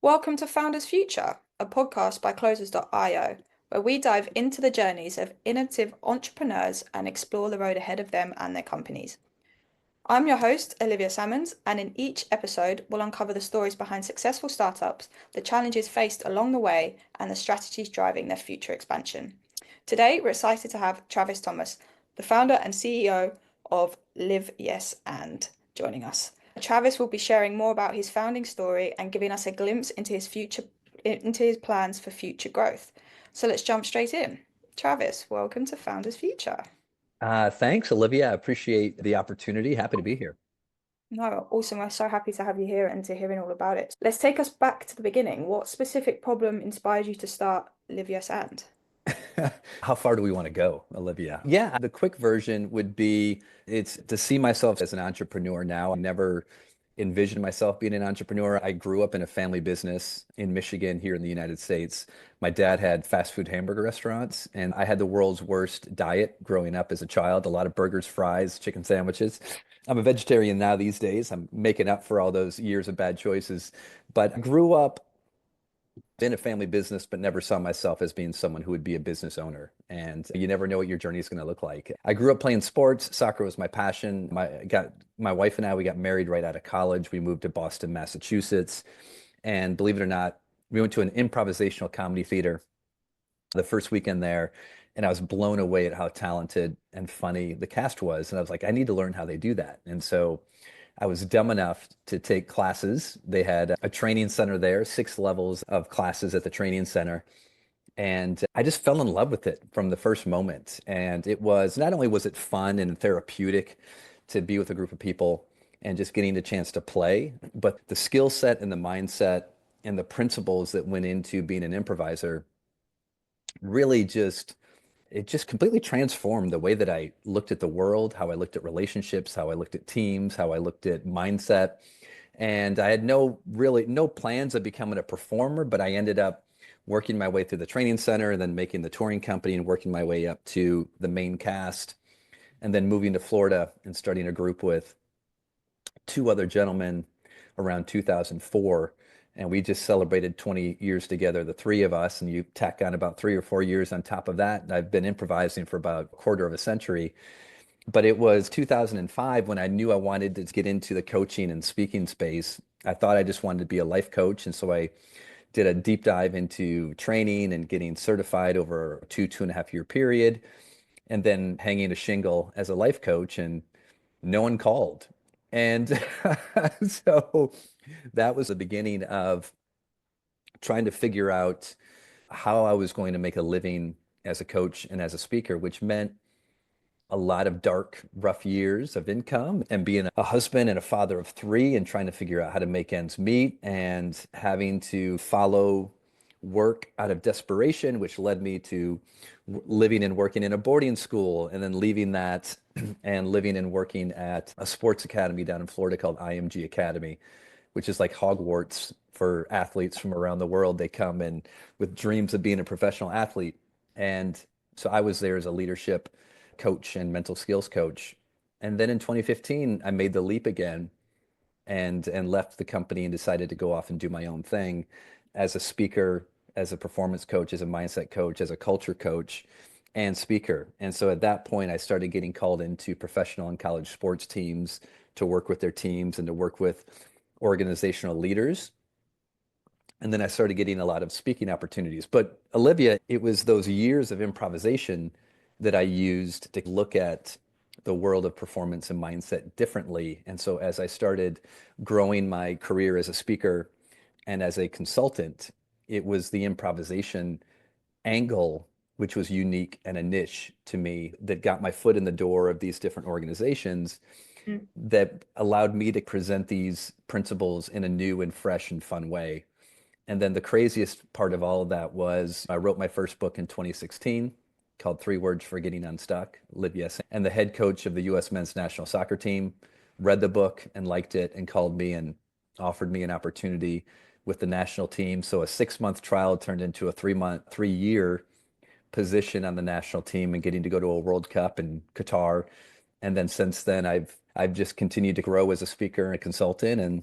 Welcome to Founders Future, a podcast by Closers.io, where we dive into the journeys of innovative entrepreneurs and explore the road ahead of them and their companies. I'm your host, Olivia Salmons, and in each episode, we'll uncover the stories behind successful startups, the challenges faced along the way, and the strategies driving their future expansion. Today, we're excited to have Travis Thomas, the founder and CEO of Live Yes and, joining us. Travis will be sharing more about his founding story and giving us a glimpse into his plans for future growth. So let's jump straight in. Travis, welcome to Founders Future. Thanks, Olivia. I appreciate the opportunity. Happy to be here. No, awesome. We're so happy to have you here and to hearing all about it. Let's take us back to the beginning. What specific problem inspired you to start Live Yes and? How far do we want to go, Olivia? Yeah, the quick version would be it's to see myself as an entrepreneur now. I never envisioned myself being an entrepreneur. I grew up in a family business in Michigan here in the United States. My dad had fast food hamburger restaurants, and I had the world's worst diet growing up as a child, a lot of burgers, fries, chicken sandwiches. I'm a vegetarian now these days. I'm making up for all those years of bad choices. But I grew up in a family business, but never saw myself as being someone who would be a business owner. And you never know what your journey is going to look like. I grew up playing sports. Soccer was my passion. My wife and I, we got married right out of college. We moved to Boston, Massachusetts. And believe it or not, we went to an improvisational comedy theater the first weekend there. And I was blown away at how talented and funny the cast was. And I was like, I need to learn how they do that. And so I was dumb enough to take classes. They had a training center there, 6 levels of classes at the training center. And I just fell in love with it from the first moment. And it was not only was it fun and therapeutic to be with a group of people and just getting the chance to play, but the skill set and the mindset and the principles that went into being an improviser really just it just completely transformed the way that I looked at the world, how I looked at relationships, how I looked at teams, how I looked at mindset. And I had no plans of becoming a performer, but I ended up working my way through the training center and then making the touring company and working my way up to the main cast and then moving to Florida and starting a group with 2 other gentlemen around 2004. And we just celebrated 20 years together, the three of us. And you tack on about 3 or 4 years on top of that. And I've been improvising for about a quarter of a century. But it was 2005 when I knew I wanted to get into the coaching and speaking space. I thought I just wanted to be a life coach. And so I did a deep dive into training and getting certified over a 2.5 year period, and then hanging a shingle as a life coach. And no one called. And so that was the beginning of trying to figure out how I was going to make a living as a coach and as a speaker, which meant a lot of dark, rough years of income and being a husband and a father of three and trying to figure out how to make ends meet and having to follow work out of desperation, which led me to living and working in a boarding school and then leaving that and living and working at a sports academy down in Florida called IMG Academy, which is like Hogwarts for athletes from around the world. They come in with dreams of being a professional athlete. And so I was there as a leadership coach and mental skills coach. And then in 2015, I made the leap again and left the company and decided to go off and do my own thing as a speaker, as a performance coach, as a mindset coach, as a culture coach and speaker. And so at that point, I started getting called into professional and college sports teams to work with their teams and to work with organizational leaders. And then I started getting a lot of speaking opportunities. But Olivia, it was those years of improvisation that I used to look at the world of performance and mindset differently. And so as I started growing my career as a speaker and as a consultant, it was the improvisation angle, which was unique and a niche to me, that got my foot in the door of these different organizations Mm. that allowed me to present these principles in a new and fresh and fun way. And then the craziest part of all of that was I wrote my first book in 2016 called 3 Words for Getting Unstuck, Live Yes. And the head coach of the US men's national soccer team read the book and liked it and called me and offered me an opportunity with the national team. So a 6 month trial turned into a 3 year position on the national team and getting to go to a World Cup in Qatar. And then since then, I've just continued to grow as a speaker and a consultant, and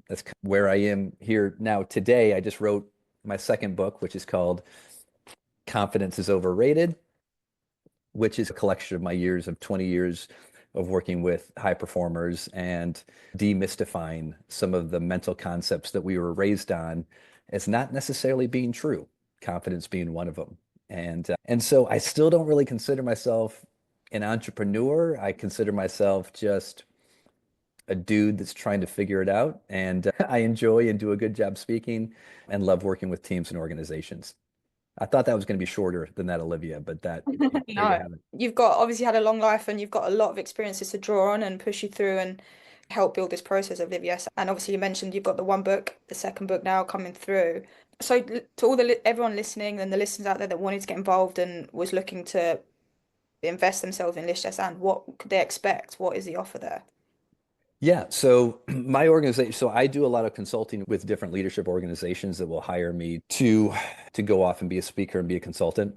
That's where I am here now today. I just wrote my second book, which is called Confidence is Overrated, which is a collection of my years of 20 years of working with high performers and demystifying some of the mental concepts that we were raised on as not necessarily being true, confidence being one of them. And so I still don't really consider myself an entrepreneur. I consider myself just a dude that's trying to figure it out. And I enjoy and do a good job speaking and love working with teams and organizations. I thought that was going to be shorter than that, Olivia, but there you No, have it. you've got obviously had a long life and you've got a lot of experiences to draw on and push you through and help build this process of Live Yes. And obviously you mentioned you've got the one book, the second book now coming through. So to all the everyone listening and the listeners out there that wanted to get involved and was looking to invest themselves in Live Yes and what could they expect? What is the offer there? Yeah, so my organization, so I do a lot of consulting with different leadership organizations that will hire me to go off and be a speaker and be a consultant.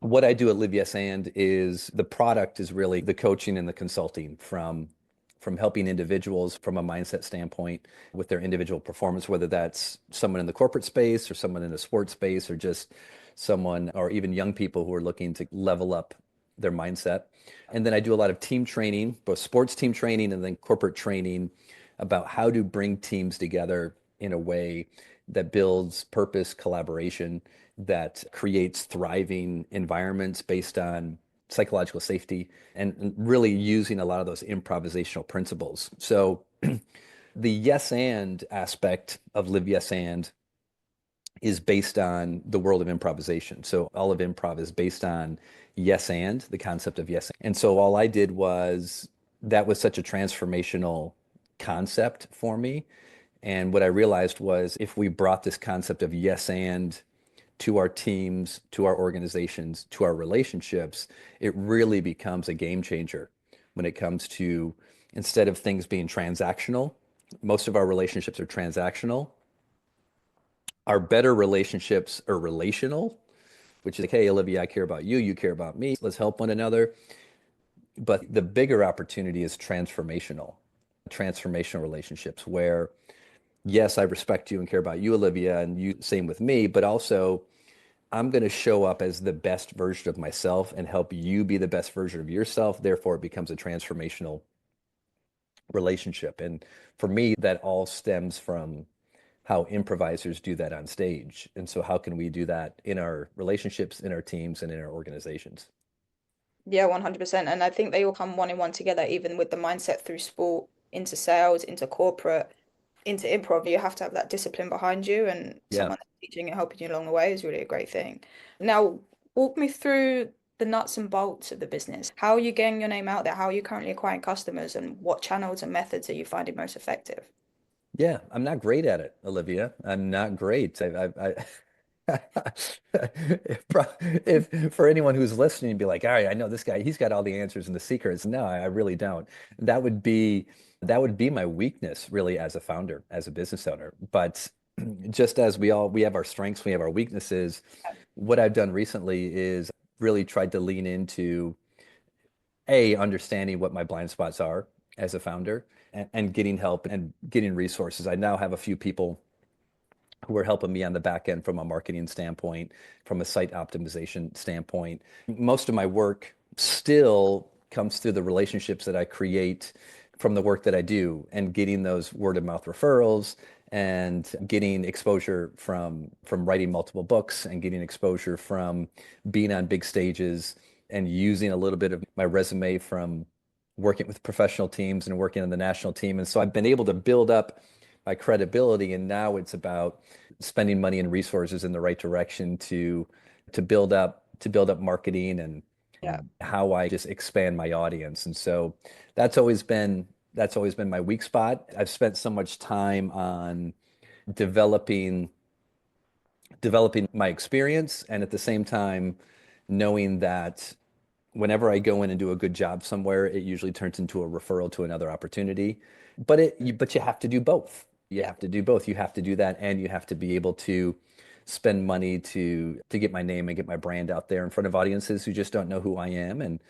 What I do at Live Yes and is the product is really the coaching and the consulting from helping individuals from a mindset standpoint with their individual performance, whether that's someone in the corporate space or someone in the sports space or just someone or even young people who are looking to level up their mindset. And then I do a lot of team training, both sports team training and then corporate training about how to bring teams together in a way that builds purpose, collaboration, that creates thriving environments based on psychological safety and really using a lot of those improvisational principles. So the yes and aspect of Live Yes and is based on the world of improvisation. So all of improv is based on yes and the concept of yes. And so all I did was that was such a transformational concept for me. And what I realized was if we brought this concept of yes and to our teams, to our organizations, to our relationships, it really becomes a game changer when it comes to instead of things being transactional, most of our relationships are transactional. Our better relationships are relational, which is like, hey, Olivia, I care about you, you care about me, let's help one another. But the bigger opportunity is transformational relationships where, yes, I respect you and care about you, Olivia, and you same with me, but also I'm going to show up as the best version of myself and help you be the best version of yourself. Therefore, it becomes a transformational relationship. And for me, that all stems from how improvisers do that on stage. And so, how can we do that in our relationships, in our teams, and in our organizations? Yeah, 100%. And I think they all come one in one together, even with the mindset through sport, into sales, into corporate, into improv. You have to have that discipline behind you, and Yeah. someone teaching and helping you along the way is really a great thing. Now, walk me through the nuts and bolts of the business. How are you getting your name out there? How are you currently acquiring customers, and what channels and methods are you finding most effective? Yeah, I'm not great at it, Olivia. I'm not great. If for anyone who's listening, be like, all right, I know this guy, he's got all the answers and the secrets. No, I really don't. That would be that would be my weakness, really, as a founder, as a business owner. But just as we have our strengths, we have our weaknesses. What I've done recently is really tried to lean into understanding what my blind spots are as a founder and getting help and getting resources. I now have a few people who are helping me on the back end from a marketing standpoint, from a site optimization standpoint. Most of my work still comes through the relationships that I create from the work that I do and getting those word of mouth referrals and getting exposure from writing multiple books and getting exposure from being on big stages and using a little bit of my resume from working with professional teams and working on the national team. And so I've been able to build up my credibility, and now it's about spending money and resources in the right direction to build up marketing and Yeah. how I just expand my audience. And so that's always been that's always been my weak spot. I've spent so much time on developing developing my experience and at the same time knowing that whenever I go in and do a good job somewhere, it usually turns into a referral to another opportunity. But you have to do both. You Yeah. have to do both. You have to do that, and you have to be able to spend money to get my name and get my brand out there in front of audiences who just don't know who I am. And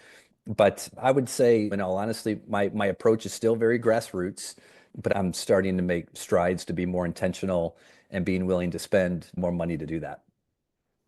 but I would say, in all honesty, my approach is still very grassroots. but I'm starting to make strides to be more intentional and being willing to spend more money to do that.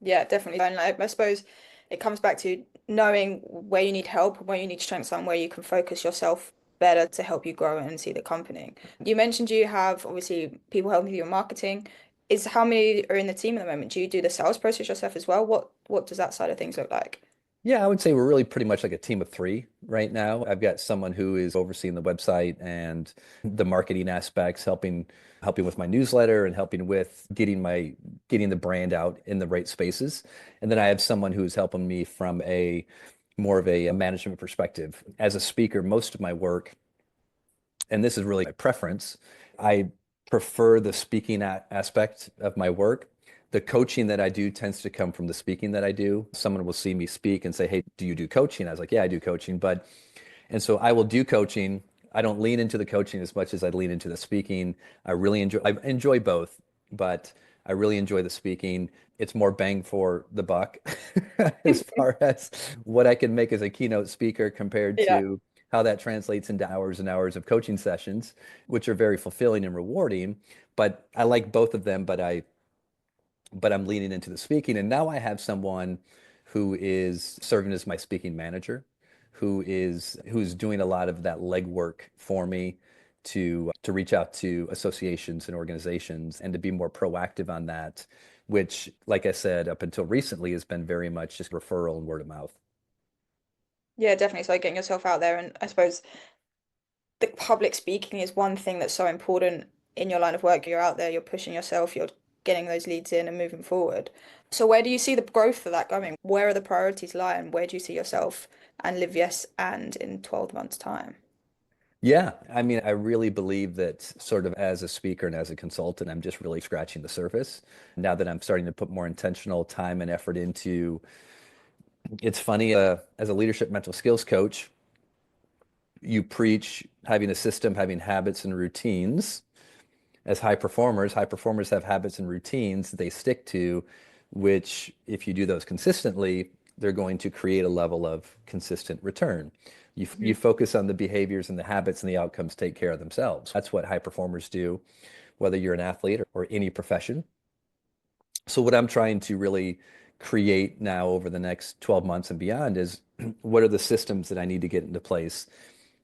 Yeah, definitely. And I suppose it comes back to knowing where you need help, where you need strengths, and where you can focus yourself better to help you grow and see the company. You mentioned you have obviously people helping you with your marketing. Is how many are in the team at the moment? Do you do the sales process yourself as well? What does that side of things look like? Yeah, I would say we're really pretty much like a team of three right now. I've got someone who is overseeing the website and the marketing aspects, helping with my newsletter and helping with getting the brand out in the right spaces. And then I have someone who's helping me from a more of a management perspective. As a speaker, most of my work, and this is really my preference, I prefer the speaking aspect of my work. The coaching that I do tends to come from the speaking that I do. Someone will see me speak and say, "Hey, do you do coaching?" I was like, "Yeah, I do coaching." And so I will do coaching. I don't lean into the coaching as much as I lean into the speaking. I enjoy both, but I really enjoy the speaking. It's more bang for the buck as far as what I can make as a keynote speaker compared Yeah. to how that translates into hours and hours of coaching sessions, which are very fulfilling and rewarding. But I like both of them, but I'm leaning into the speaking. And now I have someone who is serving as my speaking manager, who's doing a lot of that legwork for me to reach out to associations and organizations and to be more proactive on that, which, like I said, up until recently has been very much just referral and word of mouth. Yeah, definitely. So like getting yourself out there, and I suppose the public speaking is one thing that's so important in your line of work. You're out there, you're pushing yourself, you're getting those leads in and moving forward. So where do you see the growth for that going? Where are the priorities lie, and where do you see yourself and Live Yes and in 12 months' time? Yeah, I mean, I really believe that sort of as a speaker and as a consultant, I'm just really scratching the surface. Now that I'm starting to put more intentional time and effort into, it's funny, as a leadership mental skills coach, you preach having a system, having habits and routines. As high performers have habits and routines they stick to, which if you do those consistently, they're going to create a level of consistent return. You Mhm. focus on the behaviors and the habits and the outcomes take care of themselves. That's what high performers do, whether you're an athlete or any profession. So what I'm trying to really create now over the next 12 months and beyond is what are the systems that I need to get into place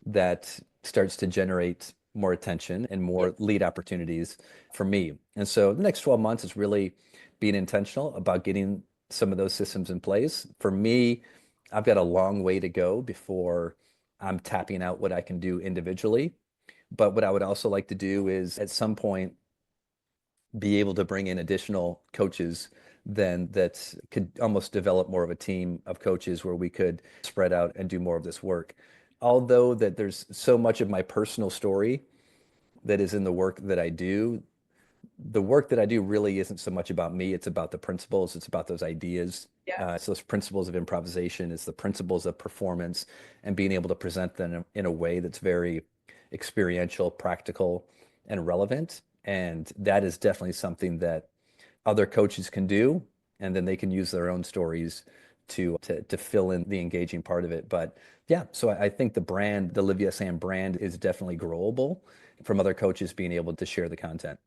that starts to generate more attention and Yeah. more lead opportunities for me. And so the next 12 months is really being intentional about getting some of those systems in place. For me, I've got a long way to go before I'm tapping out what I can do individually. But what I would also like to do is at some point be able to bring in additional coaches then that could almost develop more of a team of coaches where we could spread out and do more of this work. Although that there's so much of my personal story that is in the work that I do, the work that I do really isn't so much about me. It's about the principles. It's about those ideas. Yeah. It's those principles of improvisation. It's the principles of performance and being able to present them in a way that's very experiential, practical, and relevant. And that is definitely something that other coaches can do, and then they can use their own stories to fill in the engaging part of it. But yeah, so I think the brand, the Live Yes and brand, is definitely growable from other coaches being able to share the content.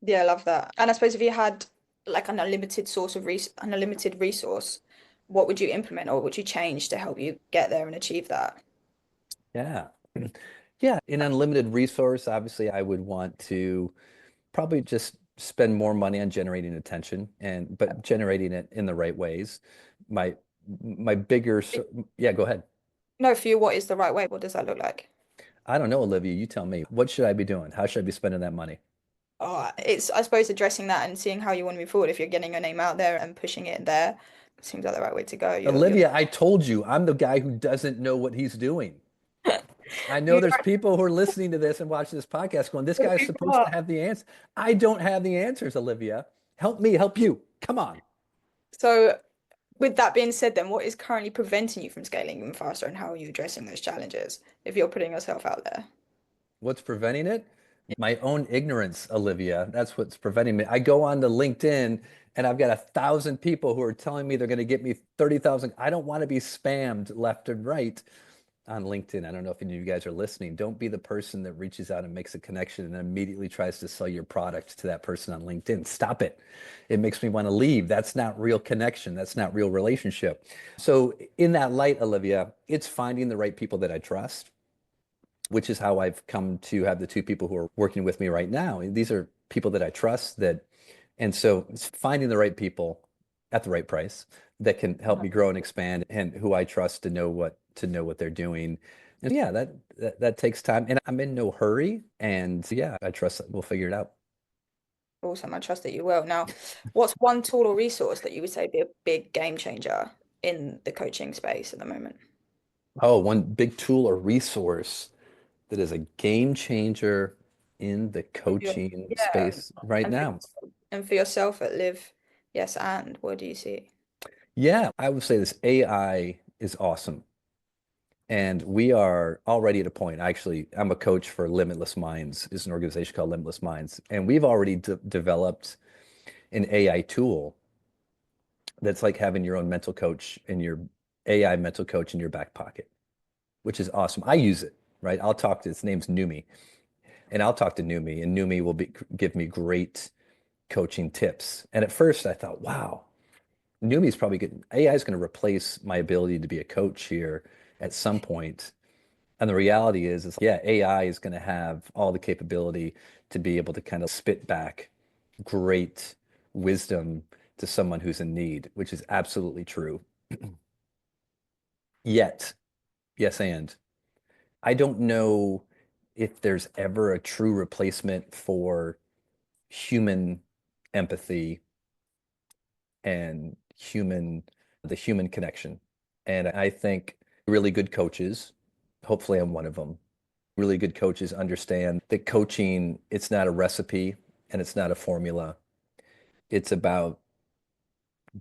Yeah, I love that. And I suppose if you had like an unlimited source of an unlimited resource, what would you implement or what would you change to help you get there and achieve that? Yeah. Yeah, an unlimited resource, obviously, I would want to probably just spend more money on generating attention and but generating it in the right ways. My my bigger, yeah, go ahead. No, for you, what is the right way? What does that look like? I don't know, Olivia, you tell me. What should I be doing? How should I be spending that money? Oh, it's I suppose addressing that and seeing how you want to move forward. If you're getting your name out there and pushing it there, seems like the right way to go. You're Olivia, I told you, I'm the guy who doesn't know what he's doing. I know you there's people who are listening to this and watching this podcast going, this guy's people supposed to are. have the answer. I don't have the answers, Olivia. Help me, help you. Come on. So, with that being said, then what is currently preventing you from scaling even faster, and how are you addressing those challenges if you're putting yourself out there? What's preventing it? My own ignorance, Olivia. That's what's preventing me. I go on to LinkedIn and I've got 1,000 people who are telling me they're going to get me 30,000. I don't want to be spammed left and right. on LinkedIn. I don't know if any of you guys are listening. Don't be the person that reaches out and makes a connection and then immediately tries to sell your product to that person on LinkedIn. Stop it. It makes me want to leave. That's not real connection. That's not real relationship. So, in that light, Olivia, it's finding the right people that I trust, which is how I've come to have the two people who are working with me right now. These are people that I trust and so it's finding the right people at the right price that can help me grow and expand and who I trust to know what they're doing. And yeah, that takes time and I'm in no hurry. And yeah, I trust that we'll figure it out. Awesome. I trust that you will. Now, what's one tool or resource that you would say be a big game changer in the coaching space at the moment? Oh, one big tool or resource that is a game changer in the coaching Yeah, space right and now. for yourself at Live, yes, and what do you see? Yeah, I would say this AI is awesome. And we are already at a point. Actually, I'm a coach for Limitless Minds, is an organization called Limitless Minds. And we've already developed an AI tool that's like having your own mental coach and your AI mental coach in your back pocket, which is awesome. I use it, right? I'll talk to, its name's Numi, and I'll talk to Numi, and Numi will give me great coaching tips. And at first I thought, wow, Numi's probably good. AI is going to replace my ability to be a coach here at some point. And the reality is yeah, AI is going to have all the capability to be able to kind of spit back great wisdom to someone who's in need, which is absolutely true. Yet, yes, and I don't know if there's ever a true replacement for human empathy and the human connection. And I think really good coaches, hopefully I'm one of them, really good coaches understand that coaching, it's not a recipe and it's not a formula. It's about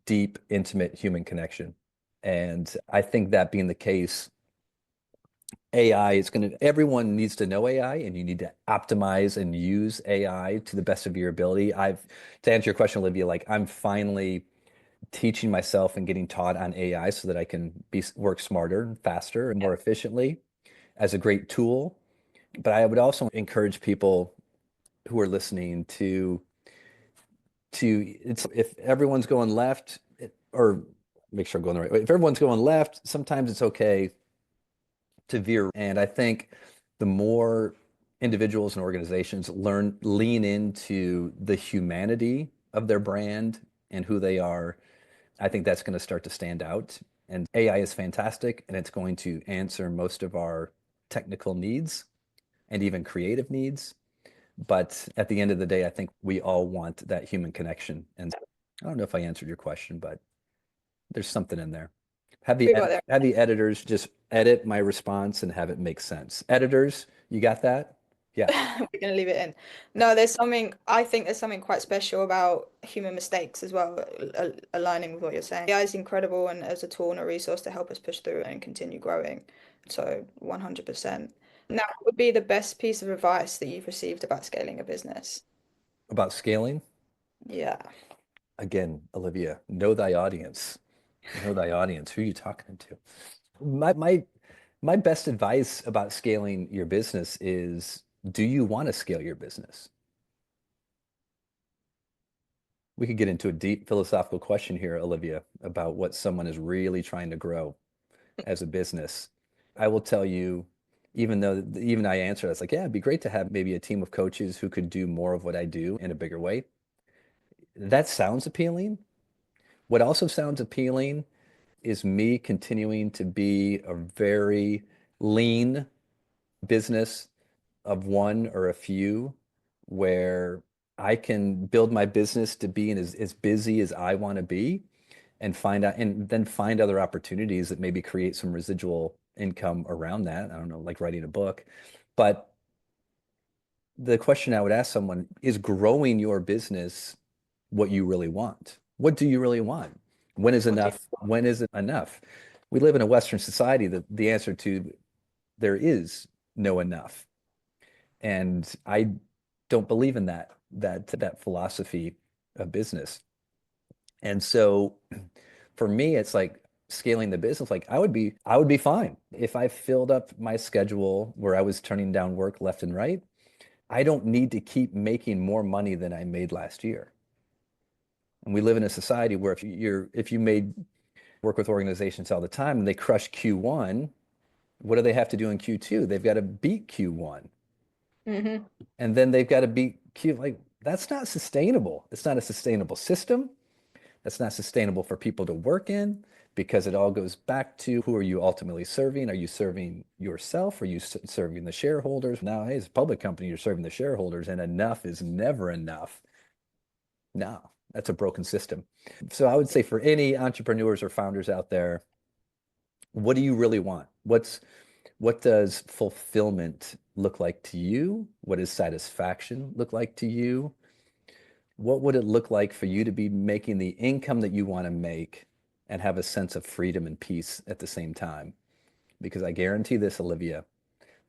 deep, intimate human connection. And I think that being the case, AI is going to, everyone needs to know AI and you need to optimize and use AI to the best of your ability. To answer your question, Olivia, like I'm finally teaching myself and getting taught on AI so that I can work smarter, faster, and more efficiently as a great tool. But I would also encourage people who are listening to it's if everyone's going left or make sure I'm going the right way. If everyone's going left, sometimes it's okay to veer. And I think the more individuals and organizations lean into the humanity of their brand and who they are, I think that's going to start to stand out. And AI is fantastic, and it's going to answer most of our technical needs and even creative needs. But at the end of the day, I think we all want that human connection. And I don't know if I answered your question, but there's something in there. We got there. Have the editors just edit my response and have it make sense. Editors, you got that? Yeah. We're gonna leave it in. No, I think there's something quite special about human mistakes as well, aligning with what you're saying. AI is incredible and as a tool and a resource to help us push through and continue growing. So 100%. Now, what would be the best piece of advice that you've received about scaling a business? About scaling, Yeah. again, Olivia, know thy audience. Know thy audience. Who are you talking to? My best advice about scaling your business is, do you want to scale your business? We could get into a deep philosophical question here, Olivia, about what someone is really trying to grow as a business. I will tell you, even though even I answered, I was like, yeah, it'd be great to have maybe a team of coaches who could do more of what I do in a bigger way. That sounds appealing. What also sounds appealing is me continuing to be a very lean business of one or a few where I can build my business to be as busy as I want to be and then find other opportunities that maybe create some residual income around that. I don't know, like writing a book. But the question I would ask someone is growing your business what you really want? What do you really want? When is What do you enough? When is it enough? We live in a Western society that the answer to there is no enough. And I don't believe in that philosophy of business. And so for me, it's like scaling the business, like I would be fine if I filled up my schedule where I was turning down work left and right. I don't need to keep making more money than I made last year. And we live in a society where if you made work with organizations all the time and they crush Q1, what do they have to do in Q2? They've got to beat Q1. Hmm. And then they've got to beat Q. Like that's not sustainable. It's not a sustainable system. That's not sustainable for people to work in because it all goes back to who are you ultimately serving? Are you serving yourself? Are you serving the shareholders? Now, hey, as a public company, you're serving the shareholders, and enough is never enough. No, that's a broken system. So I would say for any entrepreneurs or founders out there, what do you really want? What does fulfillment look like to you? What does satisfaction look like to you? What would it look like for you to be making the income that you want to make and have a sense of freedom and peace at the same time? Because I guarantee this, Olivia,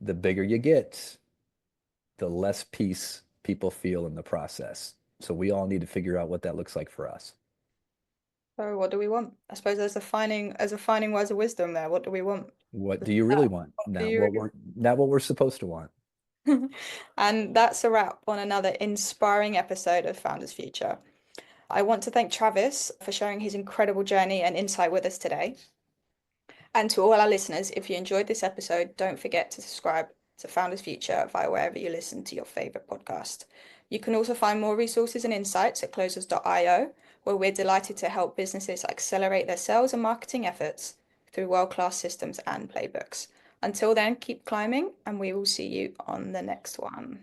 the bigger you get, the less peace people feel in the process. So we all need to figure out what that looks like for us. So what do we want? I suppose there's a finding words of wisdom there. What do we want? What Just do you that. really want? What do Not you what we're supposed to want. really? And that's a wrap on another inspiring episode of Founders Future. I want to thank Travis for sharing his incredible journey and insight with us today. And to all our listeners, if you enjoyed this episode, don't forget to subscribe to Founders Future via wherever you listen to your favorite podcast. You can also find more resources and insights at closers.io, where we're delighted to help businesses accelerate their sales and marketing efforts through world-class systems and playbooks. Until then, keep climbing, and we will see you on the next one.